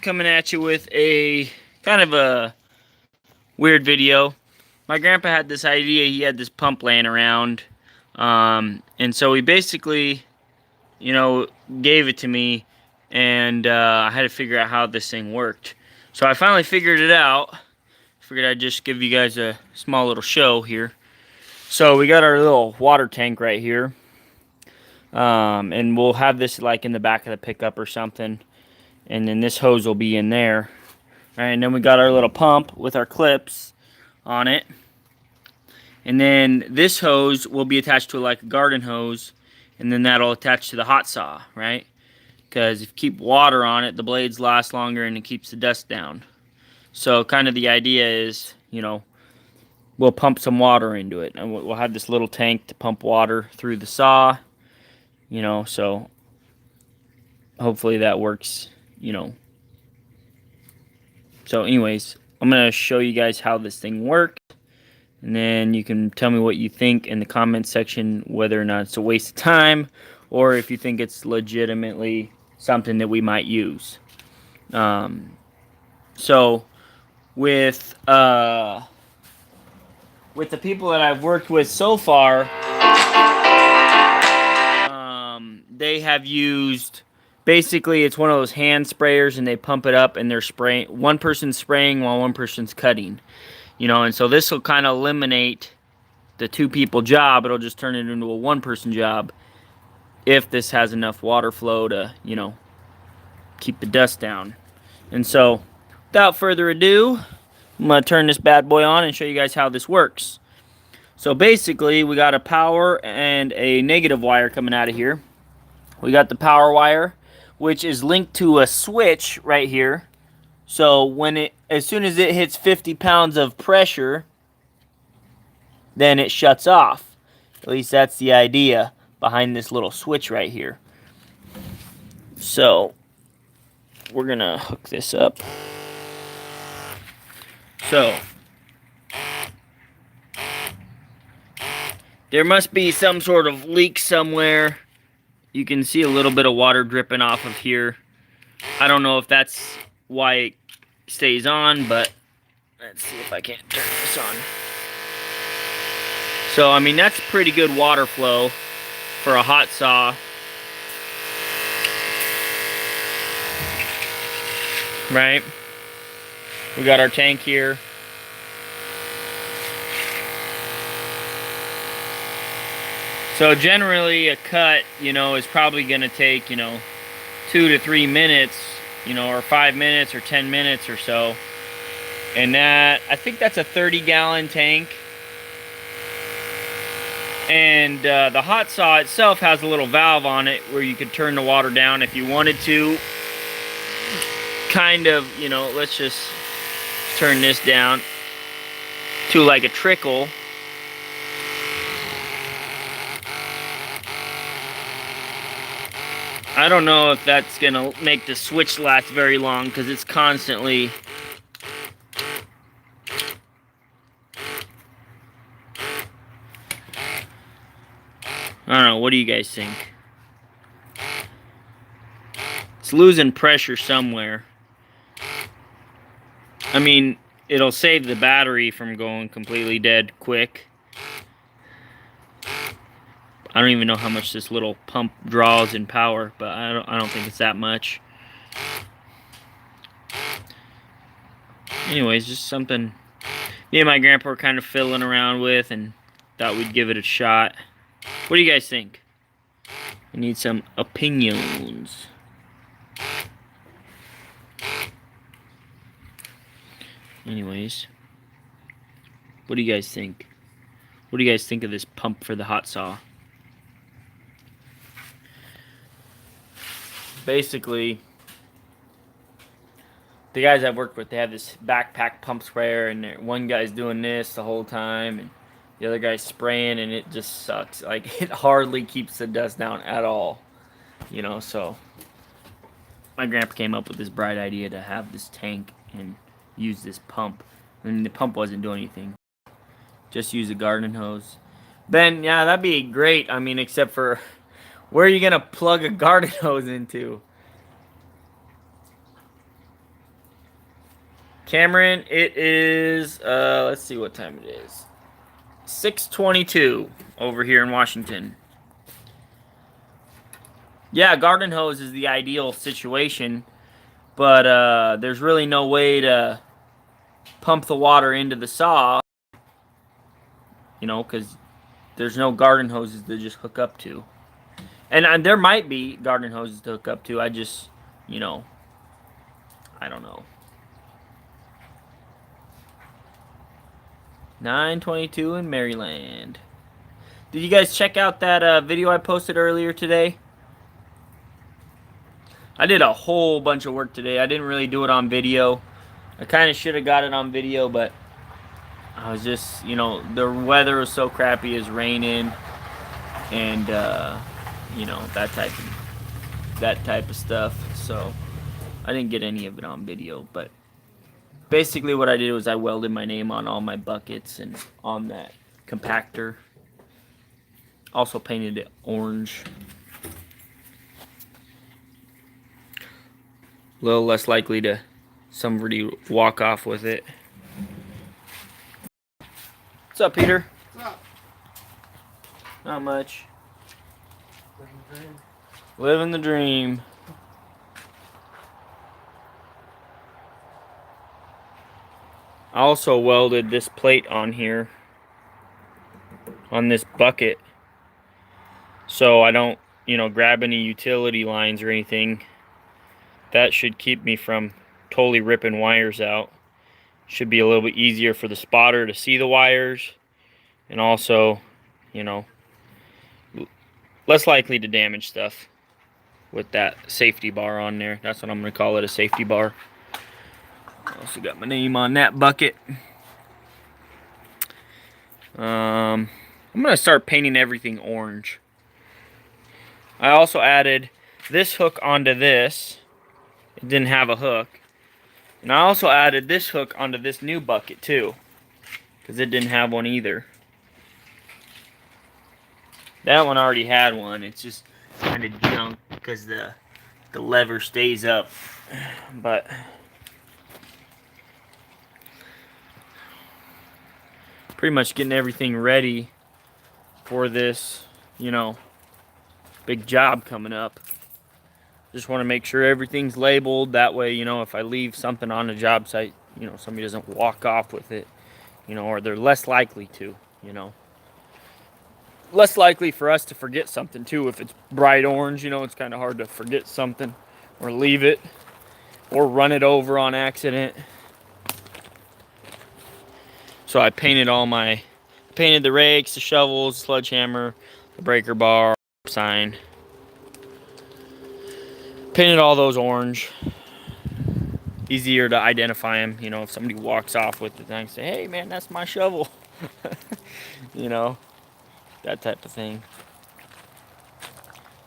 coming at you with a kind of a weird video. My grandpa had this idea. He had this pump laying around, and so he basically, gave it to me, and I had to figure out how this thing worked. So I finally figured it out. Figured I'd just give you guys a small little show here. So we got our little water tank right here, and we'll have this like in the back of the pickup or something. And then this hose will be in there. All right, and then we got our little pump with our clips on it. And then this hose will be attached to like a garden hose, and then that'll attach to the hot saw, right? Because if you keep water on it, the blades last longer and it keeps the dust down. So kind of the idea is, we'll pump some water into it. And we'll have this little tank to pump water through the saw, so hopefully that works. So anyways, I'm going to show you guys how this thing works, and then you can tell me what you think in the comments section, whether or not it's a waste of time, or if you think it's legitimately something that we might use. So with the people that I've worked with so far, they have used, basically it's one of those hand sprayers, and they pump it up and they're spraying. One person's spraying while one person's cutting. And so this will kind of eliminate the two people job. It'll just turn it into a one person job if this has enough water flow to, keep the dust down. And so without further ado, I'm going to turn this bad boy on and show you guys how this works. So basically we got a power and a negative wire coming out of here. We got the power wire, which is linked to a switch right here. So as soon as it hits 50 pounds of pressure, then it shuts off. At least that's the idea behind this little switch right here. So we're gonna hook this up. So there must be some sort of leak somewhere. You can see a little bit of water dripping off of here. I don't know if that's why it stays on, but let's see if I can't turn this on. So, I mean, that's pretty good water flow for a hot saw. Right? We got our tank here. So generally a cut, is probably going to take, 2 to 3 minutes, or 5 minutes or 10 minutes or so. And I think that's a 30-gallon tank. And the hot saw itself has a little valve on it where you could turn the water down if you wanted to. Kind of, let's just turn this down to like a trickle. I don't know if that's going to make the switch last very long because it's constantly... I don't know, what do you guys think? It's losing pressure somewhere. I mean, it'll save the battery from going completely dead quick. I don't even know how much this little pump draws in power, but I don't think it's that much. Anyways, just something me and my grandpa were kind of fiddling around with and thought we'd give it a shot. What do you guys think? I need some opinions. Anyways, what do you guys think? What do you guys think of this pump for the hot saw? Basically, the guys I've worked with, they have this backpack pump sprayer, and one guy's doing this the whole time, and the other guy's spraying, and it just sucks. Like, it hardly keeps the dust down at all. So my grandpa came up with this bright idea to have this tank and use this pump. And the pump wasn't doing anything. Just use a garden hose. Ben, yeah, that'd be great. I mean, except for, where are you going to plug a garden hose into? Cameron, it is, let's see what time it is. 6:22 over here in Washington. Yeah, garden hose is the ideal situation, but there's really no way to pump the water into the saw, you know, because there's no garden hoses to just hook up to. And there might be garden hoses to hook up to. I just, you know, I don't know. 9:22 in Maryland. Did you guys check out that video I posted earlier today? I did a whole bunch of work today. I didn't really do it on video. I kind of should have got it on video, but I was just, you know, the weather was so crappy. It's raining, and you know, that type of stuff. So I didn't get any of it on video. But basically, what I did was I welded my name on all my buckets and on that compactor. Also painted it orange. A little less likely to somebody walk off with it. What's up, Peter? What's up? Not much. Living the dream. Living the dream. I also welded this plate on here, on this bucket, so I don't, you know, grab any utility lines or anything. That should keep me from totally ripping wires out. Should be a little bit easier for the spotter to see the wires, and also, you know, less likely to damage stuff with that safety bar on there. That's what I'm going to call it, a safety bar. I also got my name on that bucket. I'm going to start painting everything orange. I also added this hook onto this. It didn't have a hook. And I also added this hook onto this new bucket too, because it didn't have one either. That one already had one. It's just kind of junk because the lever stays up. But pretty much getting everything ready for this, you know, big job coming up. Just want to make sure everything's labeled. That way, you know, if I leave something on the job site, you know, somebody doesn't walk off with it, you know, or they're less likely to, you know. Less likely for us to forget something, too. If it's bright orange, you know, it's kind of hard to forget something or leave it or run it over on accident. So I painted painted the rakes, the shovels, sledgehammer, the breaker bar, sign. Painted all those orange. Easier to identify them, you know, if somebody walks off with it, I can say, hey man, that's my shovel. You know, that type of thing.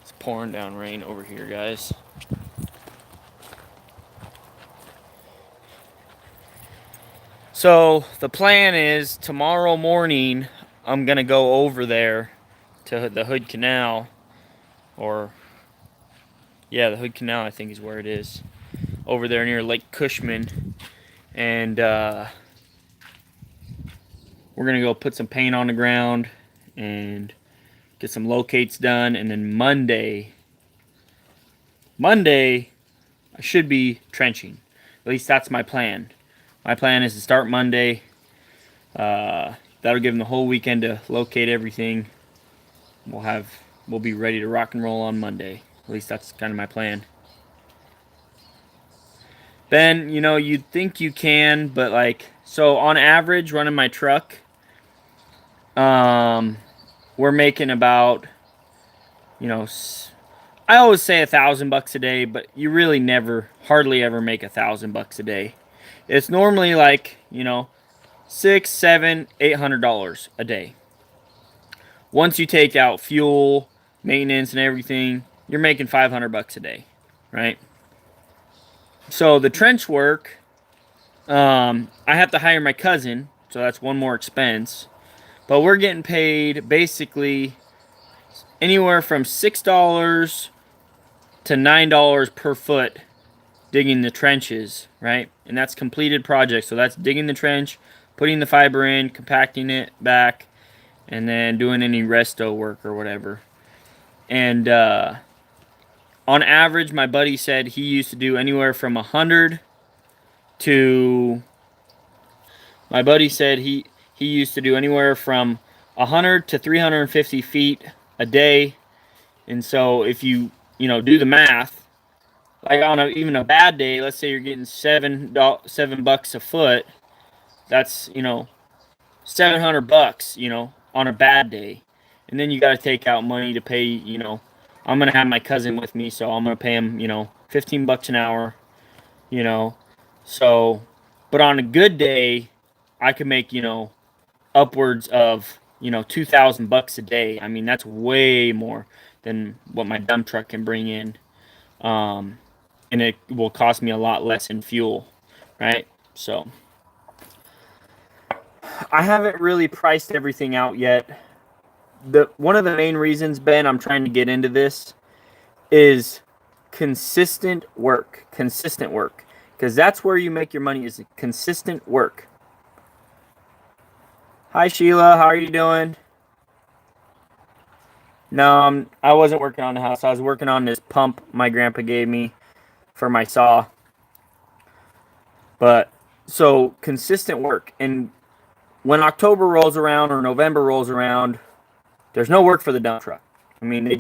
It's pouring down rain over here, guys. So the plan is tomorrow morning I'm gonna go over there to the Hood Canal, or yeah, the Hood Canal I think is where it is, over there near Lake Cushman, and we're gonna go put some paint on the ground and get some locates done, and then Monday I should be trenching. At least that's my plan. My plan is to start Monday. That'll give them the whole weekend to locate everything. We'll be ready to rock and roll on Monday. At least that's kind of my plan. Ben, you know, you'd think you can, but like, so on average, running my truck, we're making about, you know, I always say $1,000 a day, but you really hardly ever make $1,000 a day. It's normally like, you know, $600, $700, $800 a day. Once you take out fuel, maintenance, and everything, you're making $500 a day, right? So the trench work, I have to hire my cousin, so that's one more expense. But we're getting paid basically anywhere from $6 to $9 per foot digging the trenches, right? And that's completed project. So that's digging the trench, putting the fiber in, compacting it back, and then doing any resto work or whatever. And on average, my buddy said he used to do anywhere from 100 to. My buddy said he used to do anywhere from 100 to 350 feet a day. And so if you do the math, like on even a bad day, let's say you're getting $7 a foot, that's 700 bucks, on a bad day. And then you got to take out money to pay, I'm going to have my cousin with me, so I'm going to pay him, $15 an hour, So, but on a good day, I could make, upwards of, $2,000 a day. I mean, that's way more than what my dump truck can bring in. And it will cost me a lot less in fuel, right? So I haven't really priced everything out yet. One of the main reasons, Ben, I'm trying to get into this is consistent work. Consistent work. Because that's where you make your money, is consistent work. Hi, Sheila. How are you doing? No, I wasn't working on the house. I was working on this pump my grandpa gave me for my saw. But, so, consistent work. And when October rolls around or November rolls around, there's no work for the dump truck. I mean,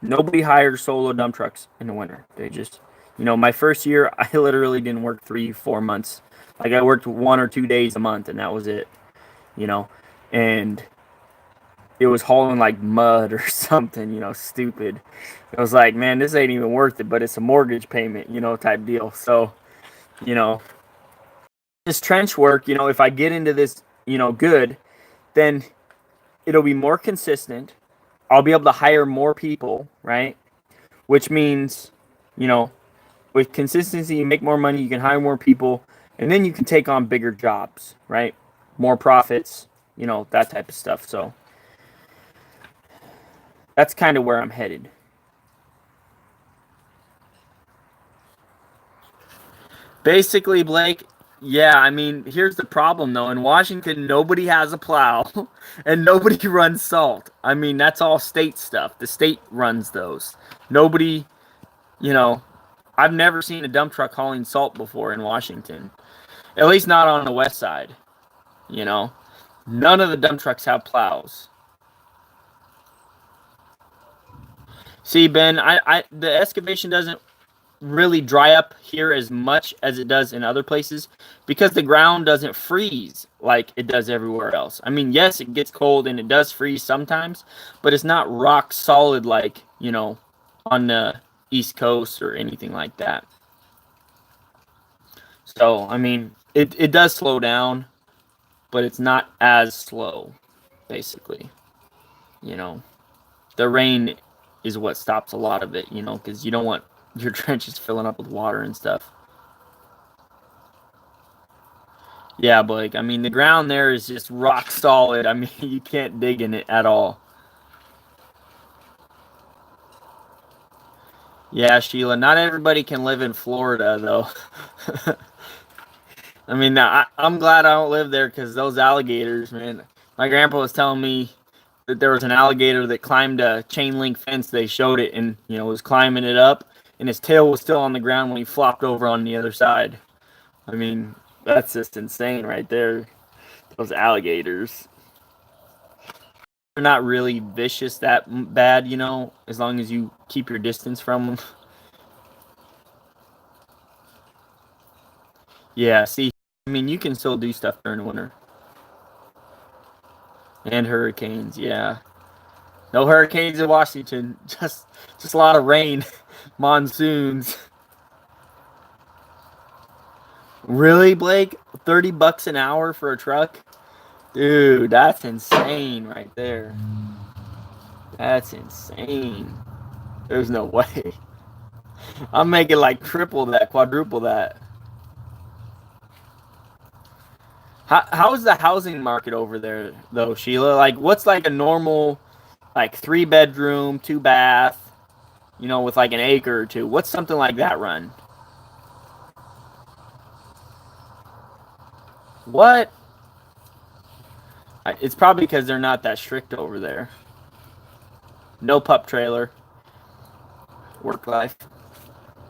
nobody hires solo dump trucks in the winter. They just, my first year, I literally didn't work 3-4 months. Like, I worked 1 or 2 days a month, and that was it, and it was hauling like mud or something, stupid. I was like, man, this ain't even worth it, but it's a mortgage payment, type deal. So, this trench work, if I get into this, good, then it'll be more consistent. I'll be able to hire more people, right? Which means, with consistency, you make more money, you can hire more people, and then you can take on bigger jobs, right? More profits, that type of stuff. So that's kind of where I'm headed. Basically, Blake, yeah, I mean, here's the problem, though. In Washington, nobody has a plow and nobody runs salt. I mean, that's all state stuff. The state runs those. Nobody, I've never seen a dump truck hauling salt before in Washington. At least not on the west side. None of the dump trucks have plows. See, Ben, the excavation doesn't really dry up here as much as it does in other places because the ground doesn't freeze like it does everywhere else. I mean, yes, it gets cold and it does freeze sometimes, but it's not rock solid like, on the East Coast or anything like that. So, I mean, it does slow down, but it's not as slow, basically. The rain is what stops a lot of it, because you don't want your trenches filling up with water and stuff. Yeah, Blake, I mean, the ground there is just rock solid. I mean, you can't dig in it at all. Yeah, Sheila, not everybody can live in Florida, though. I mean, I'm glad I don't live there because those alligators, man. My grandpa was telling me that there was an alligator that climbed a chain link fence. They showed it and, was climbing it up, and his tail was still on the ground when he flopped over on the other side. I mean, that's just insane right there. Those alligators. They're not really vicious that bad, as long as you keep your distance from them. Yeah, see, I mean, you can still do stuff during the winter. And hurricanes, yeah. No hurricanes in Washington, just a lot of rain, monsoons. Really, Blake? $30 an hour for a truck? Dude, that's insane right there. That's insane. There's no way. I'm making like triple that, quadruple that. How is the housing market over there, though, Sheila? Like, what's like a normal, like 3-bedroom, 2-bath, with like an acre or two? What's something like that run? What? It's probably because they're not that strict over there. No pup trailer. Work life.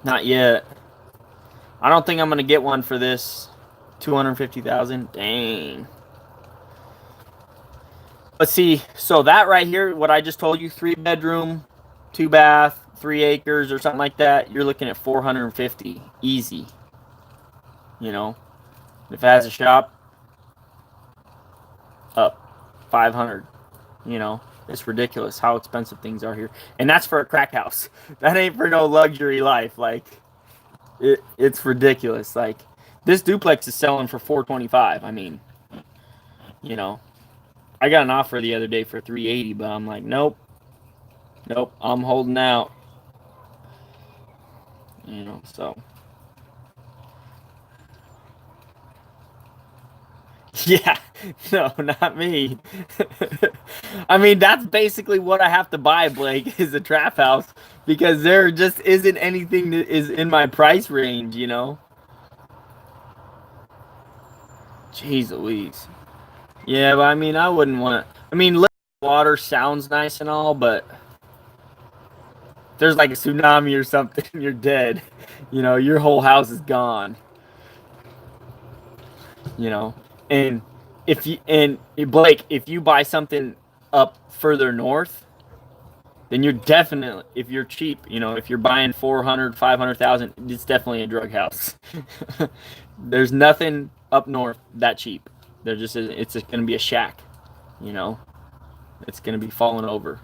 Not yet. I don't think I'm gonna get one for this. 250,000. Dang. Let's see. So that right here, what I just told you, 3-bedroom, 2-bath, 3 acres or something like that, you're looking at 450 easy. You know, if it has a shop, up 500. You know, it's ridiculous how expensive things are here, and that's for a crack house. That ain't for no luxury life. Like, it's ridiculous. Like, this duplex is selling for 425. I mean, you know, I got an offer the other day for 380, but I'm like, nope, I'm holding out. You know, so yeah, no, not me. I mean, that's basically what I have to buy, Blake, is a trap house because there just isn't anything that is in my price range, you know. Jeez Louise. Yeah, but I mean, I wouldn't want to. I mean, water sounds nice and all, but if there's like a tsunami or something, you're dead. You know, your whole house is gone. You know, and Blake, if you buy something up further north, then you're definitely, if you're cheap, you know, if you're buying 400, 500,000, it's definitely a drug house. There's nothing up north that cheap. There just is, it's just going to be a shack, you know. It's going to be falling over.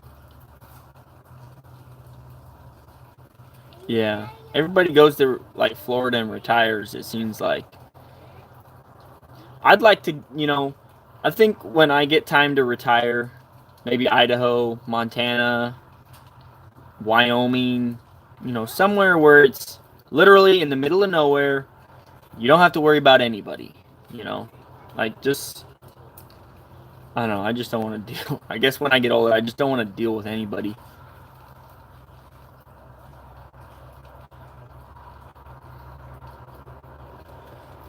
Yeah. Everybody goes to like Florida and retires, it seems like. I'd like to, you know, I think when I get time to retire, maybe Idaho, Montana, Wyoming, you know, somewhere where it's literally in the middle of nowhere. You don't have to worry about anybody, you know. Like, just, I don't know, I just don't want to deal. I guess when I get older, I just don't want to deal with anybody.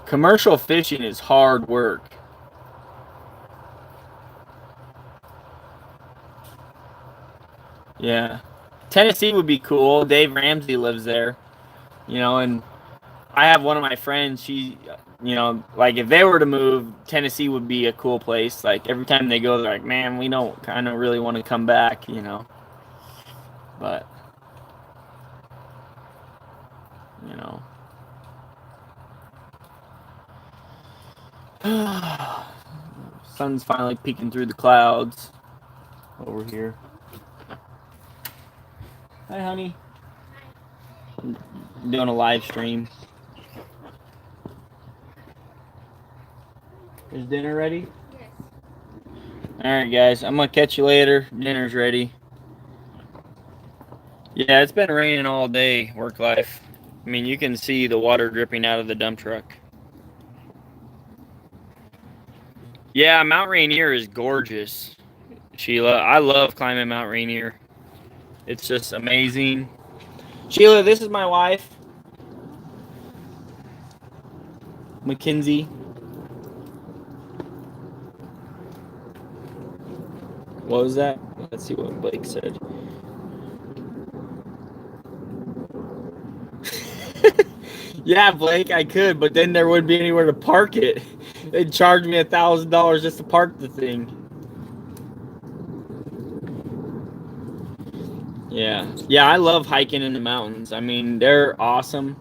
Commercial fishing is hard work. Yeah. Tennessee would be cool. Dave Ramsey lives there, you know, and I have one of my friends, she, you know, like if they were to move, Tennessee would be a cool place. Like every time they go, they're like, man, we don't kind of really want to come back, you know. But, you know. Sun's finally peeking through the clouds over here. Hi, honey. I'm doing a live stream. Is dinner ready? Yes. Alright, guys. I'm going to catch you later. Dinner's ready. Yeah, it's been raining all day, work life. I mean, you can see the water dripping out of the dump truck. Yeah, Mount Rainier is gorgeous, Sheila. I love climbing Mount Rainier. It's just amazing. Sheila, this is my wife, Mackenzie. What was that? Let's see what Blake said. Yeah, Blake, I could, but then there wouldn't be anywhere to park it. They'd charge me $1,000 just to park the thing. Yeah, I love hiking in the mountains. I mean, they're awesome.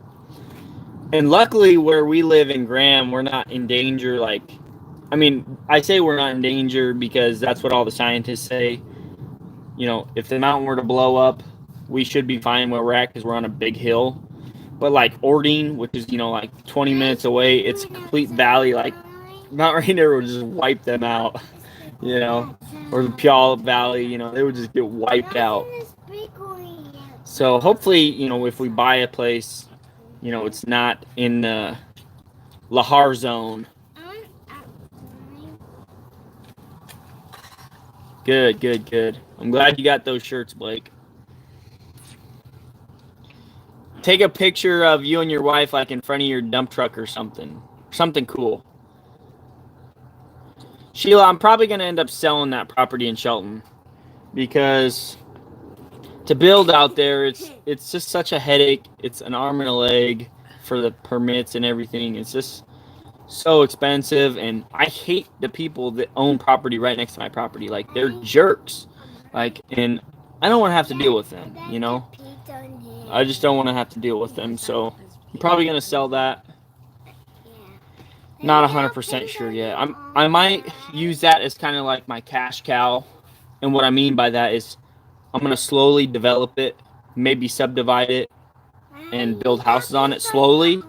And luckily, where we live in Graham, we're not in danger. Like, I mean, I say we're not in danger because that's what all the scientists say. You know, if the mountain were to blow up, we should be fine where we're at because we're on a big hill. But like Ordine, which is, you know, like 20 minutes away, it's a complete valley. Like Mount Rainier would just wipe them out, you know, or the Puyallup Valley, you know, they would just get wiped out. So hopefully, you know, if we buy a place, you know, it's not in the Lahar zone. Good, good, good. I'm glad you got those shirts, Blake. Take a picture of you and your wife, like in front of your dump truck or something. Something cool. Sheila, I'm probably going to end up selling that property in Shelton because to build out there, it's just such a headache. It's an arm and a leg for the permits and everything. It's just so expensive, and I hate the people that own property right next to my property. Like, they're jerks. Like, and I don't want to have to deal with them, you know? I just don't want to have to deal with them, so I'm probably going to sell that. Not 100% sure yet. I might use that as kind of like my cash cow, and what I mean by that is I'm going to slowly develop it, maybe subdivide it, and build houses on it slowly.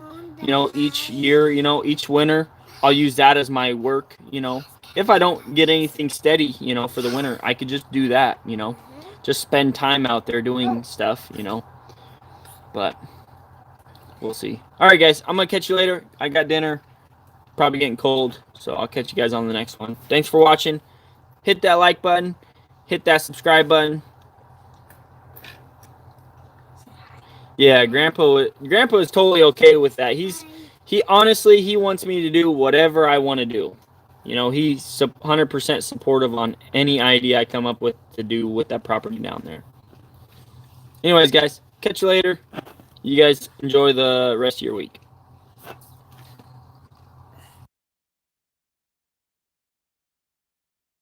You know, each year, you know, each winter, I'll use that as my work, you know. If I don't get anything steady, you know, for the winter, I could just do that, you know. Just spend time out there doing stuff, you know. But we'll see. All right, guys, I'm going to catch you later. I got dinner. Probably getting cold, so I'll catch you guys on the next one. Thanks for watching. Hit that like button. Hit that subscribe button. Yeah, Grandpa is totally okay with that. He honestly, he wants me to do whatever I want to do. You know, he's 100% supportive on any idea I come up with to do with that property down there. Anyways, guys, catch you later. You guys enjoy the rest of your week.